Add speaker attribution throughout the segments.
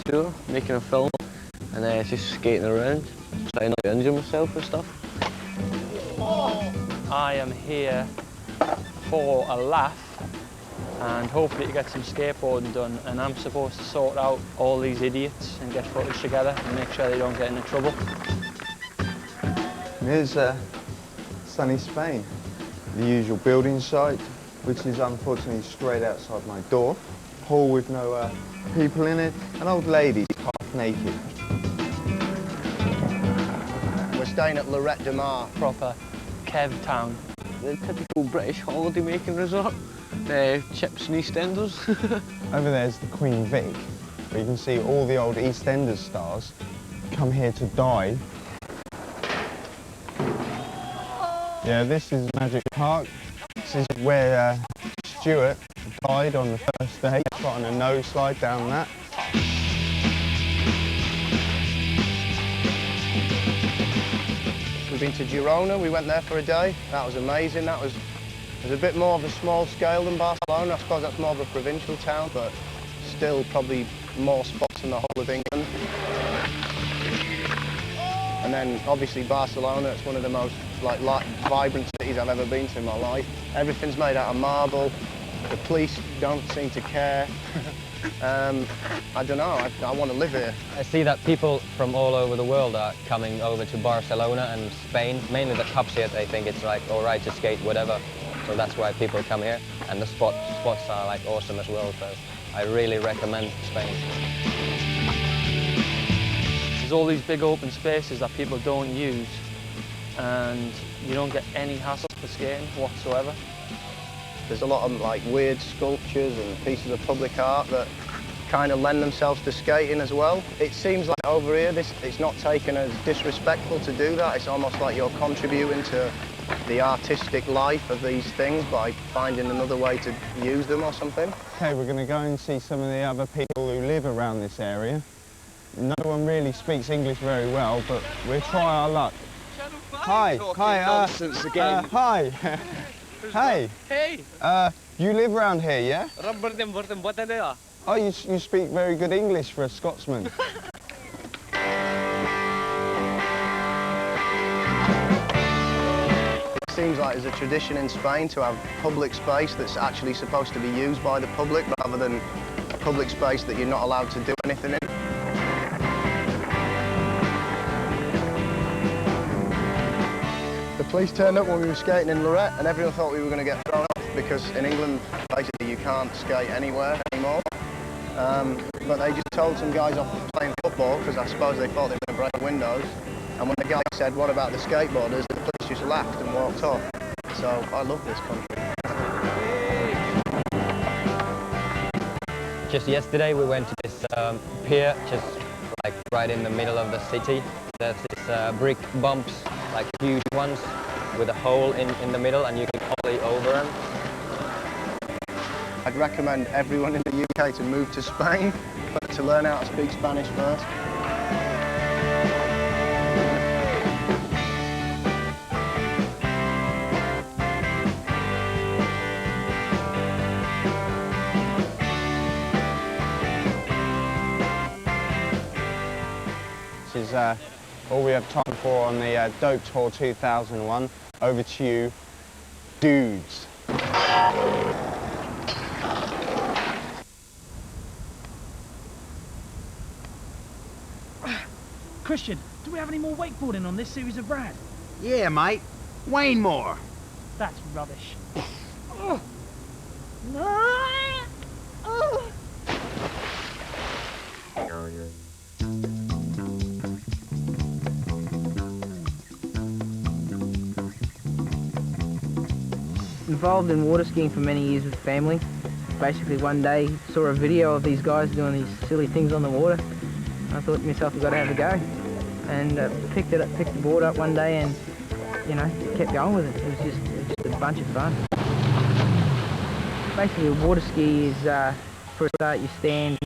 Speaker 1: tour, making a film, and just skating around, trying not to injure myself and stuff.
Speaker 2: I am here for a laugh and hopefully to get some skateboarding done, and I'm supposed to sort out all these idiots and get footage together and make sure they don't get into trouble.
Speaker 3: Here's sunny Spain, the usual building site, which is unfortunately straight outside my door. Hall with no people in it, an old lady half naked.
Speaker 4: We're staying at Lorette de Mar.
Speaker 2: Proper Kev town.
Speaker 1: The typical British holiday making resort. Chips and EastEnders.
Speaker 3: Over there's the Queen Vic, where you can see all the old EastEnders stars come here to die. Yeah, this is Magic Park. This is where Stuart died on the first day, got on a nose slide down that.
Speaker 4: We've been to Girona, we went there for a day. That was amazing. That was a bit more of a small scale than Barcelona. I suppose that's more of a provincial town, but still probably more spots in the whole of England. And then obviously Barcelona, it's one of the most vibrant cities I've ever been to in my life. Everything's made out of marble. The police don't seem to care. I don't know, I want to live here.
Speaker 5: I see that people from all over the world are coming over to Barcelona and Spain. Mainly the clubs here, they think it's like all right to skate, whatever. So that's why people come here. And the spots are like awesome as well, so I really recommend Spain.
Speaker 2: There's all these big open spaces that people don't use, and you don't get any hassle for skating whatsoever.
Speaker 4: There's a lot of like weird sculptures and pieces of public art that kind of lend themselves to skating as well. It seems like over here, it's not taken as disrespectful to do that. It's almost like you're contributing to the artistic life of these things by finding another way to use them or something.
Speaker 3: Okay, we're going to go and see some of the other people who live around this area. No one really speaks English very well, but we'll try our luck. Hi, hi, hi.
Speaker 2: Hey!
Speaker 3: You live around here, yeah? Oh, you speak very good English for a Scotsman.
Speaker 4: It seems like there's a tradition in Spain to have public space that's actually supposed to be used by the public rather than a public space that you're not allowed to do anything in. The police turned up when we were skating in Lorette and everyone thought we were going to get thrown off because in England, basically, you can't skate anywhere anymore. But they just told some guys off playing football because I suppose they thought they were going to break windows. And when the guy said, "What about the skateboarders?" the police just laughed and walked off. So I love this country.
Speaker 5: Just yesterday we went to this pier, just like right in the middle of the city. There's this brick bumps, like huge ones, with a hole in the middle, and you can ollie over them.
Speaker 4: I'd recommend everyone in the UK to move to Spain, but to learn how to speak Spanish first.
Speaker 3: This is all we have time for on the Dope Tour 2001. Over to you, dudes.
Speaker 6: Christian, do we have any more wakeboarding on this series of Rad?
Speaker 7: Yeah, mate. Wayne more.
Speaker 6: That's rubbish.
Speaker 8: Involved in water skiing for many years with family. Basically one day saw a video of these guys doing these silly things on the water. I thought to myself, I've got to have a go. And picked the board up one day and, you know, kept going with it. It was just a bunch of fun. Basically a water ski is, for a start, you stand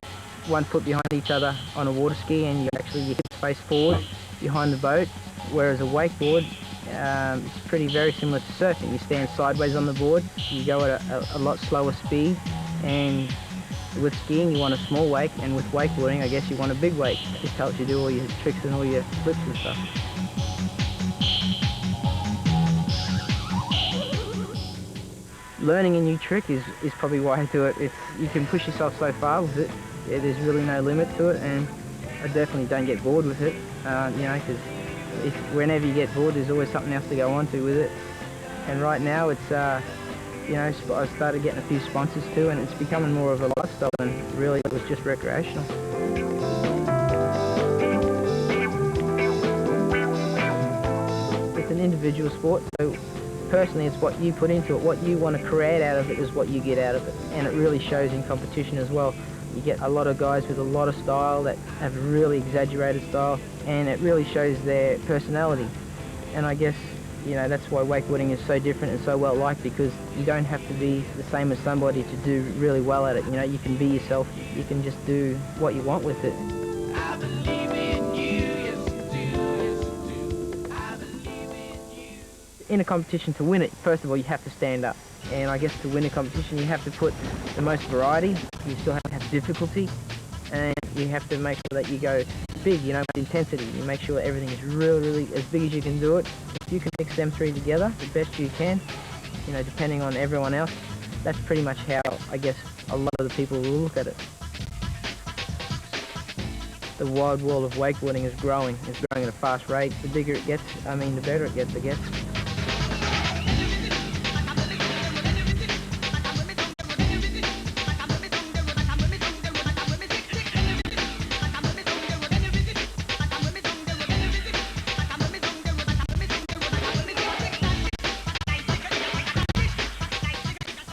Speaker 8: 1 foot behind each other on a water ski and your hips face forward behind the boat, whereas a wakeboard, it's very similar to surfing. You stand sideways on the board, you go at a lot slower speed, and With skiing, you want a small wake, and with wakeboarding, I guess you want a big wake. It just helps you do all your tricks and all your flips and stuff. Learning a new trick is probably why I do it. You can push yourself so far with it. Yeah, there's really no limit to it, and I definitely don't get bored with it. You know, because whenever you get bored, there's always something else to go on to with it. And right now, it's you know, I've started getting a few sponsors too, and it's becoming more of a lifestyle than really it was just recreational. It's an individual sport, so personally it's what you put into it, what you want to create out of it is what you get out of it, and it really shows in competition as well. You get a lot of guys with a lot of style that have really exaggerated style, and it really shows their personality. And I guess, you know, that's why wakeboarding is so different and so well liked, because you don't have to be the same as somebody to do really well at it. You know, you can be yourself. You can just do what you want with it.
Speaker 9: I believe in you, yes I do, yes I do. I believe in you.
Speaker 8: In a competition, to win it, first of all, you have to stand up. And I guess to win a competition, you have to put the most variety. You still have to have difficulty. And you have to make sure that you go big, you know, with intensity. You make sure everything is really as big as you can do it. If you can mix them three together the best you can, you know, depending on everyone else, that's pretty much how, I guess, a lot of the people will look at it. The wide world of wakeboarding is growing. It's growing at a fast rate. The bigger it gets, I mean, the better it gets, I guess.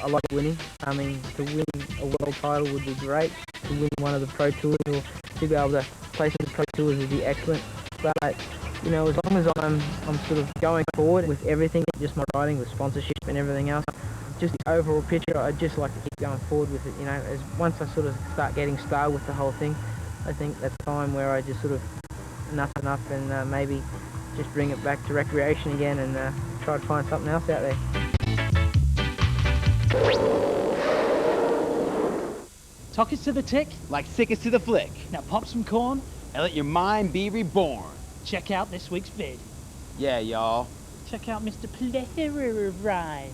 Speaker 8: I like winning. I mean, to win a world title would be great. To win one of the pro tours or to be able to play some pro tours would be excellent. But, you know, as long as I'm sort of going forward with everything, just my riding, with sponsorship and everything else, just the overall picture, I'd just like to keep going forward with it. You know, as once I sort of start getting started with the whole thing, I think that's time where I just sort of enough and maybe just bring it back to recreation again and try to find something else out there.
Speaker 6: Tuckers to the tick.
Speaker 7: Like sickest to the flick.
Speaker 6: Now pop some corn.
Speaker 7: And let your mind be reborn.
Speaker 6: Check out this week's vid.
Speaker 7: Yeah, y'all.
Speaker 6: Check out Mr. Plethora of Rhymes.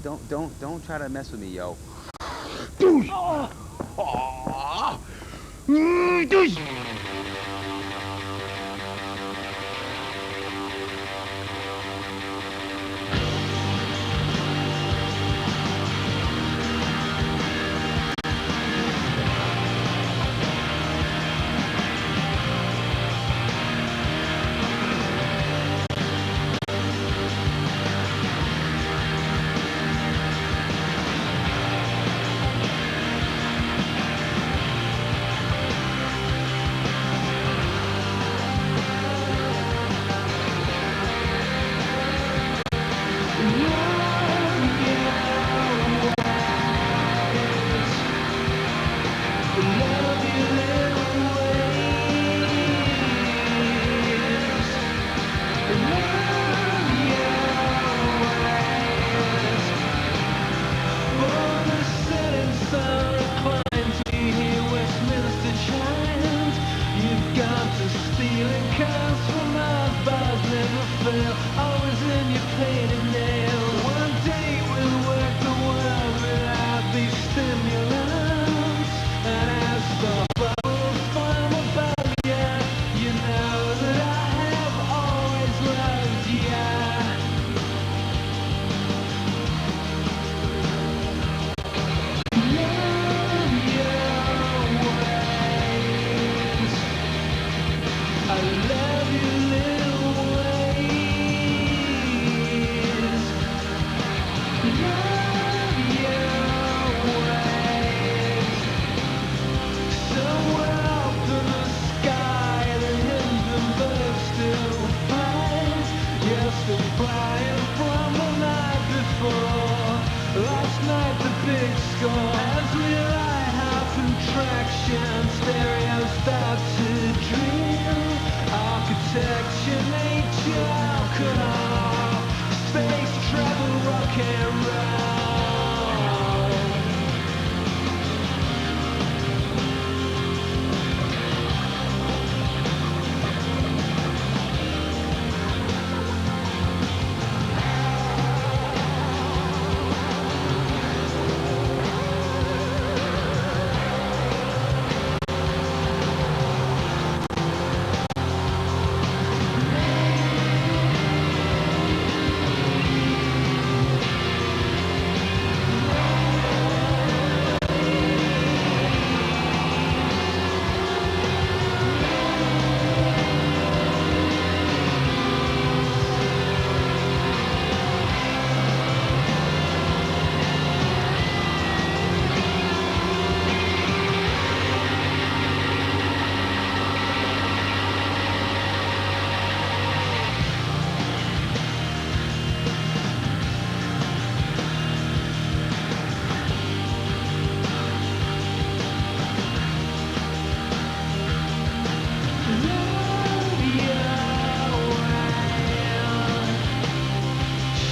Speaker 7: Don't try to mess with me, yo.
Speaker 6: Oh.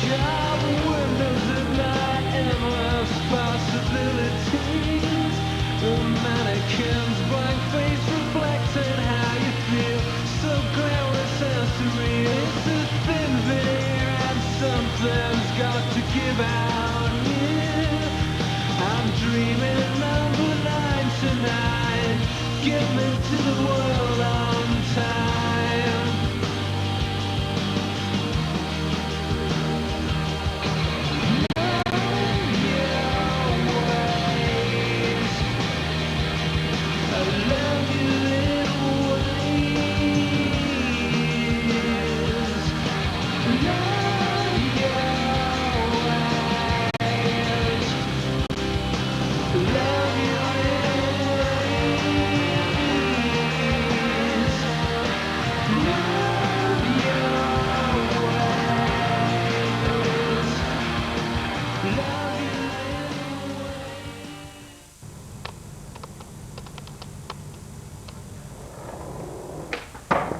Speaker 9: Shop windows at night, endless possibilities. The mannequins, blank face reflecting how you feel. So glamorous and surreal. It's a thin veneer and something's got to give out. Yeah, I'm dreaming number 9 tonight. Get me to the world on time.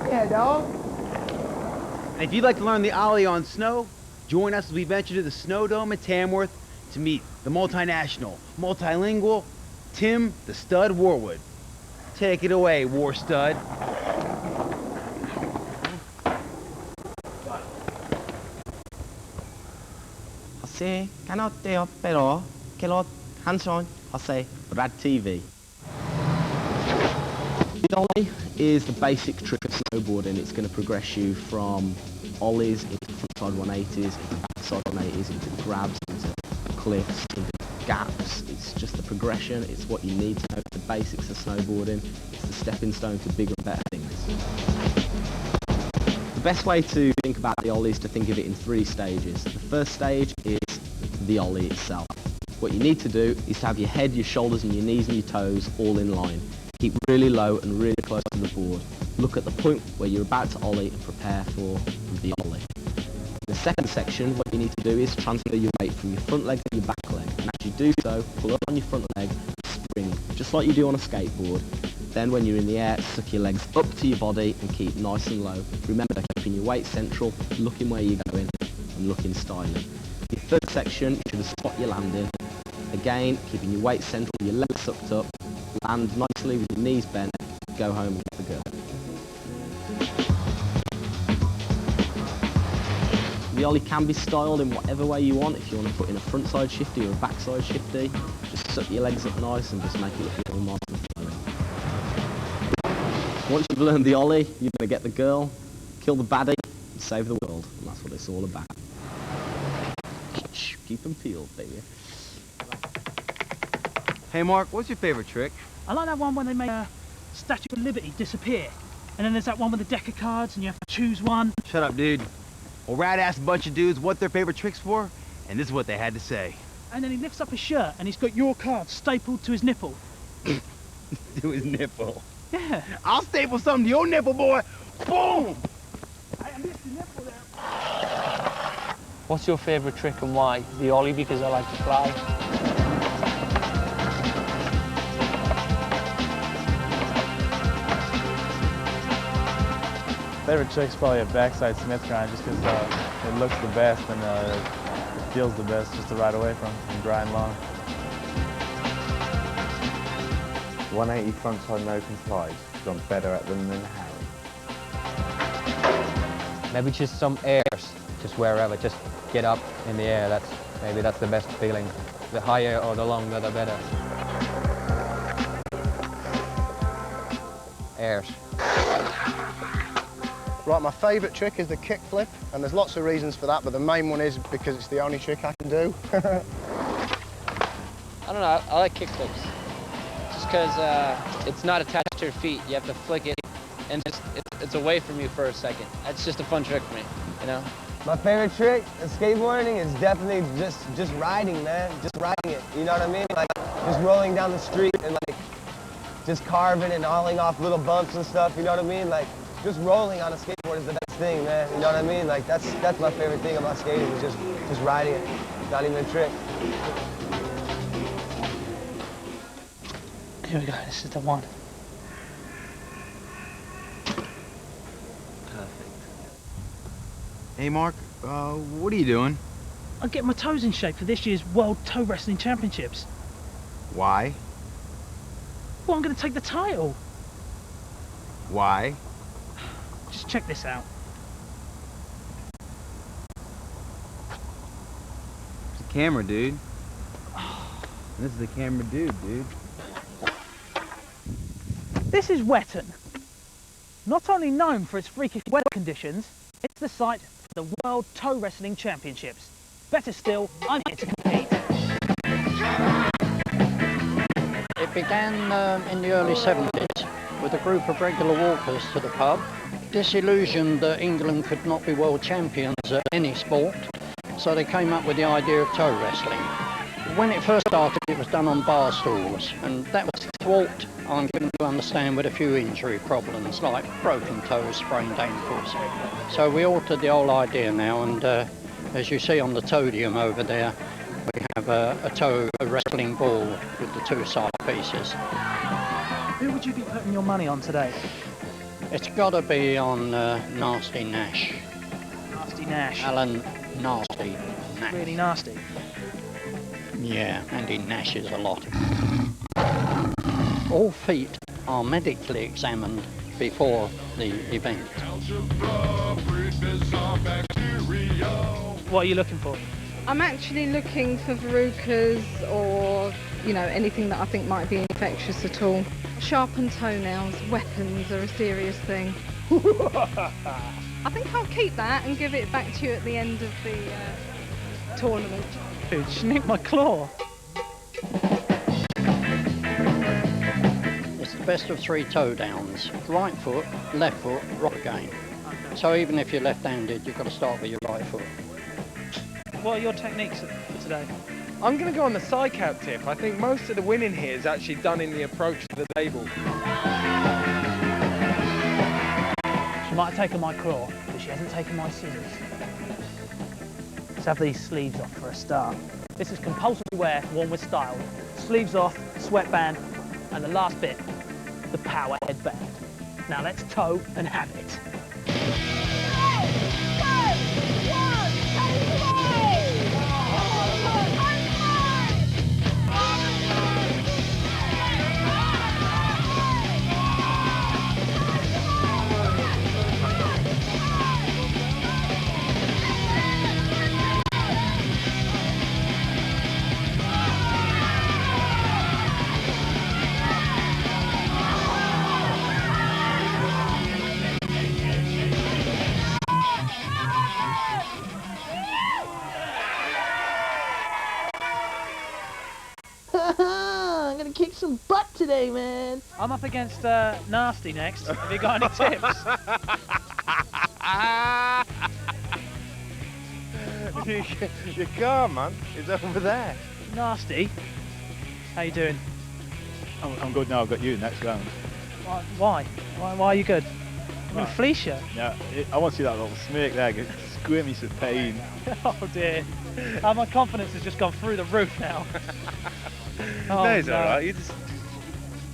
Speaker 7: Yeah, dog. And if you'd like to learn the ollie on snow, join us as we venture to the Snow Dome at Tamworth to meet the multinational, multilingual Tim the Stud Warwood. Take it away, War Stud.
Speaker 10: Jose canoteo pero kelot Hanson Jose Rad TV.
Speaker 11: The ollie is the basic trick of snowboarding. It's going to progress you from ollies into frontside 180s, into backside 180s, into grabs, into cliffs, into gaps. It's just the progression. It's what you need to know, the basics of snowboarding. It's the stepping stone to bigger and better things. The best way to think about the ollie is to think of it in 3 stages. The first stage is the ollie itself. What you need to do is to have your head, your shoulders and your knees and your toes all in line. Keep really low and really close to the board. Look at the point where you're about to ollie and prepare for the ollie. In the second section, what you need to do is transfer your weight from your front leg to your back leg. And as you do so, pull up on your front leg, spring, just like you do on a skateboard. Then when you're in the air, suck your legs up to your body and keep nice and low. Remember, keeping your weight central, looking where you're going and looking styling. Your third section, you should spot your landing. Again, keeping your weight central, your legs sucked up, land nicely with your knees bent, go home and get the girl. The ollie can be styled in whatever way you want. If you want to put in a frontside shifty or a backside shifty, just suck your legs up nice and just make it look real nice and flowing. Once you've learned the ollie, you're going to get the girl, kill the baddie, and save the world. And that's what it's all about. Keep them peeled, baby.
Speaker 7: Hey Mark, what's your favorite trick?
Speaker 6: I like that one when they make a Statue of Liberty disappear. And then there's that one with a deck of cards and you have to choose one.
Speaker 7: Shut up, dude. Well, Rad asked a bunch of dudes what their favorite tricks were, and this is what they had to say.
Speaker 6: And then he lifts up his shirt and he's got your card stapled to his nipple.
Speaker 7: To his nipple.
Speaker 6: Yeah.
Speaker 7: I'll staple something to your nipple, boy. Boom!
Speaker 6: I missed the nipple there.
Speaker 2: What's your favourite trick and why? The ollie because I like to fly.
Speaker 12: Favorite trick's probably a backside Smith grind just because it looks the best and it feels the best just to ride away from and grind long.
Speaker 3: 180 frontside no slides, because I'm better at them than Harry.
Speaker 5: Maybe just some airs, just wherever, just get up in the air. Maybe that's the best feeling. The higher or the longer, the better. Airs.
Speaker 4: Right, my favourite trick is the kickflip, and there's lots of reasons for that, but the main one is because it's the only trick I can do.
Speaker 13: I don't know, I like kickflips. Just because it's not attached to your feet. You have to flick it, and it's away from you for a second. That's just a fun trick for me, you know?
Speaker 14: My favorite trick in skateboarding is definitely just riding, man. Just riding it, you know what I mean? Like, just rolling down the street and, like, just carving and hauling off little bumps and stuff, you know what I mean? Like, just rolling on a skateboard is the best thing, man. You know what I mean? Like, that's my favorite thing about skating, is just riding it. Not even a trick.
Speaker 6: Here we go, this is the one.
Speaker 7: Hey Mark, what are you doing?
Speaker 6: I'm getting my toes in shape for this year's World Toe Wrestling Championships.
Speaker 7: Why?
Speaker 6: Well, I'm going to take the title.
Speaker 7: Why?
Speaker 6: Just check this out.
Speaker 7: It's a camera, dude. This is the camera dude.
Speaker 6: This is Wetton. Not only known for its freakish weather conditions, it's the site for the World Toe Wrestling Championships. Better still, I'm here to compete.
Speaker 15: It began in the early 70s with a group of regular walkers to the pub, disillusioned that England could not be world champions at any sport, so they came up with the idea of toe wrestling. When it first started, it was done on bar stools, and that was thwart, I'm given to understand, with a few injury problems like broken toes, sprained ankles. So we altered the whole idea now, and as you see on the todium over there, we have a toe wrestling ball with the two side pieces.
Speaker 6: Who would you be putting your money on today?
Speaker 15: It's got to be on Nasty Nash.
Speaker 6: Nasty Nash.
Speaker 15: Alan Nasty Nash.
Speaker 6: Really nasty.
Speaker 15: Yeah, and he gnashes a lot. All feet are medically examined before the event.
Speaker 6: What are you looking for?
Speaker 16: I'm actually looking for verrucas or, you know, anything that I think might be infectious at all. Sharpened toenails, weapons are a serious thing. I think I'll keep that and give it back to you at the end of the tournament.
Speaker 6: Dude, she nicked my claw.
Speaker 15: It's the best of three toe downs. Right foot, left foot, right again. So even if you're left-handed, you've got to start with your right foot.
Speaker 6: What are your techniques for today?
Speaker 17: I'm going to go on the side cap tip. I think most of the winning here is actually done in the approach to the table.
Speaker 6: She might have taken my claw, but she hasn't taken my scissors. Let's have these sleeves off for a start. This is compulsory wear, worn with style. Sleeves off, sweatband, and the last bit, the power headband. Now let's toe and have it.
Speaker 18: I'm gonna kick some butt today, man.
Speaker 6: I'm up against Nasty next. Have you got any tips?
Speaker 12: Your car, man, is over there.
Speaker 6: Nasty, how you doing?
Speaker 19: I'm good now. I've got you next round.
Speaker 6: Why? Why are you good? I'm gonna fleece you.
Speaker 19: Yeah, I want to see that little smirk there. Squirmy some pain.
Speaker 6: Oh dear. My confidence has just gone through the roof now.
Speaker 12: No, it's alright. You just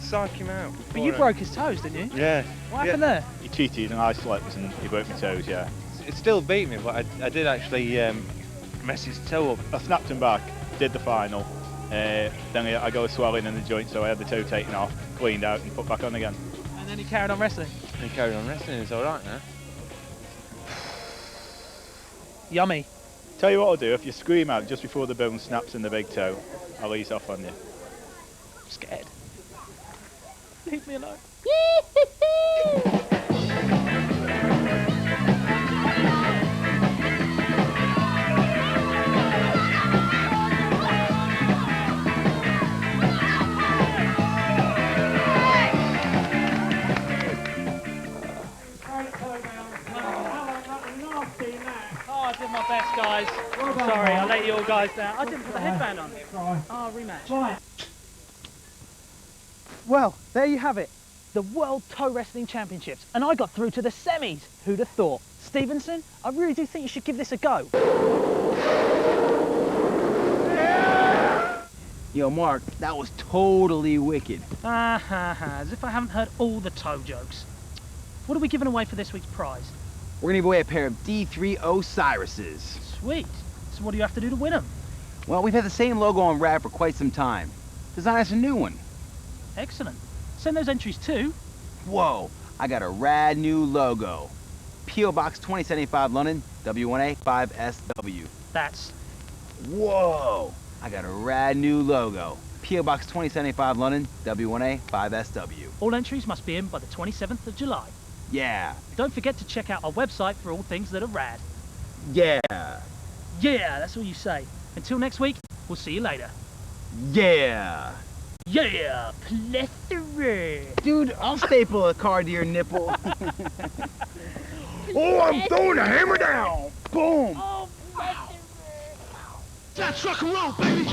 Speaker 12: psych him out.
Speaker 6: But you broke his toes, didn't you?
Speaker 12: Yeah.
Speaker 6: What happened there?
Speaker 19: He cheated and I slept and he broke my toes, yeah.
Speaker 12: It still beat me, but I did actually mess his toe up.
Speaker 19: I snapped him back, did the final. Then I got a swelling in the joint, so I had the toe taken off, cleaned out and put back on again.
Speaker 6: And then he carried on wrestling?
Speaker 12: He carried on wrestling, it's alright now.
Speaker 6: Yummy.
Speaker 19: Tell you what I'll do, if you scream out just before the bone snaps in the big toe, I'll ease off on you.
Speaker 6: I'm scared. Leave me alone. Oh, I did my best, guys. I'm sorry, I let you all guys down. I didn't put the headband on. Oh, rematch. Right. Well, there you have it. The World Toe Wrestling Championships. And I got through to the semis. Who'd have thought? Stevenson, I really do think you should give this a go.
Speaker 7: Yo, Mark, that was totally wicked.
Speaker 6: As if I haven't heard all the toe jokes. What are we giving away for this week's prize?
Speaker 7: We're gonna give away a pair of D3 Osiris's.
Speaker 6: Sweet. So what do you have to do to win them?
Speaker 7: Well, we've had the same logo on Rad for quite some time. Design us a new one.
Speaker 6: Excellent. Send those entries too.
Speaker 7: Whoa, I got a rad new logo. P.O. Box 2075 London, W1A 5SW.
Speaker 6: That's...
Speaker 7: Whoa, I got a rad new logo. P.O. Box 2075 London, W1A 5SW.
Speaker 6: All entries must be in by the 27th of July.
Speaker 7: Yeah.
Speaker 6: Don't forget to check out our website for all things that are rad.
Speaker 7: Yeah.
Speaker 6: Yeah, that's all you say. Until next week, we'll see you later.
Speaker 7: Yeah.
Speaker 6: Yeah, plethora.
Speaker 7: Dude, I'll staple a card to your nipple.
Speaker 9: Oh, I'm throwing the hammer down.
Speaker 7: Boom.
Speaker 6: Oh,
Speaker 9: that's rock and roll, baby.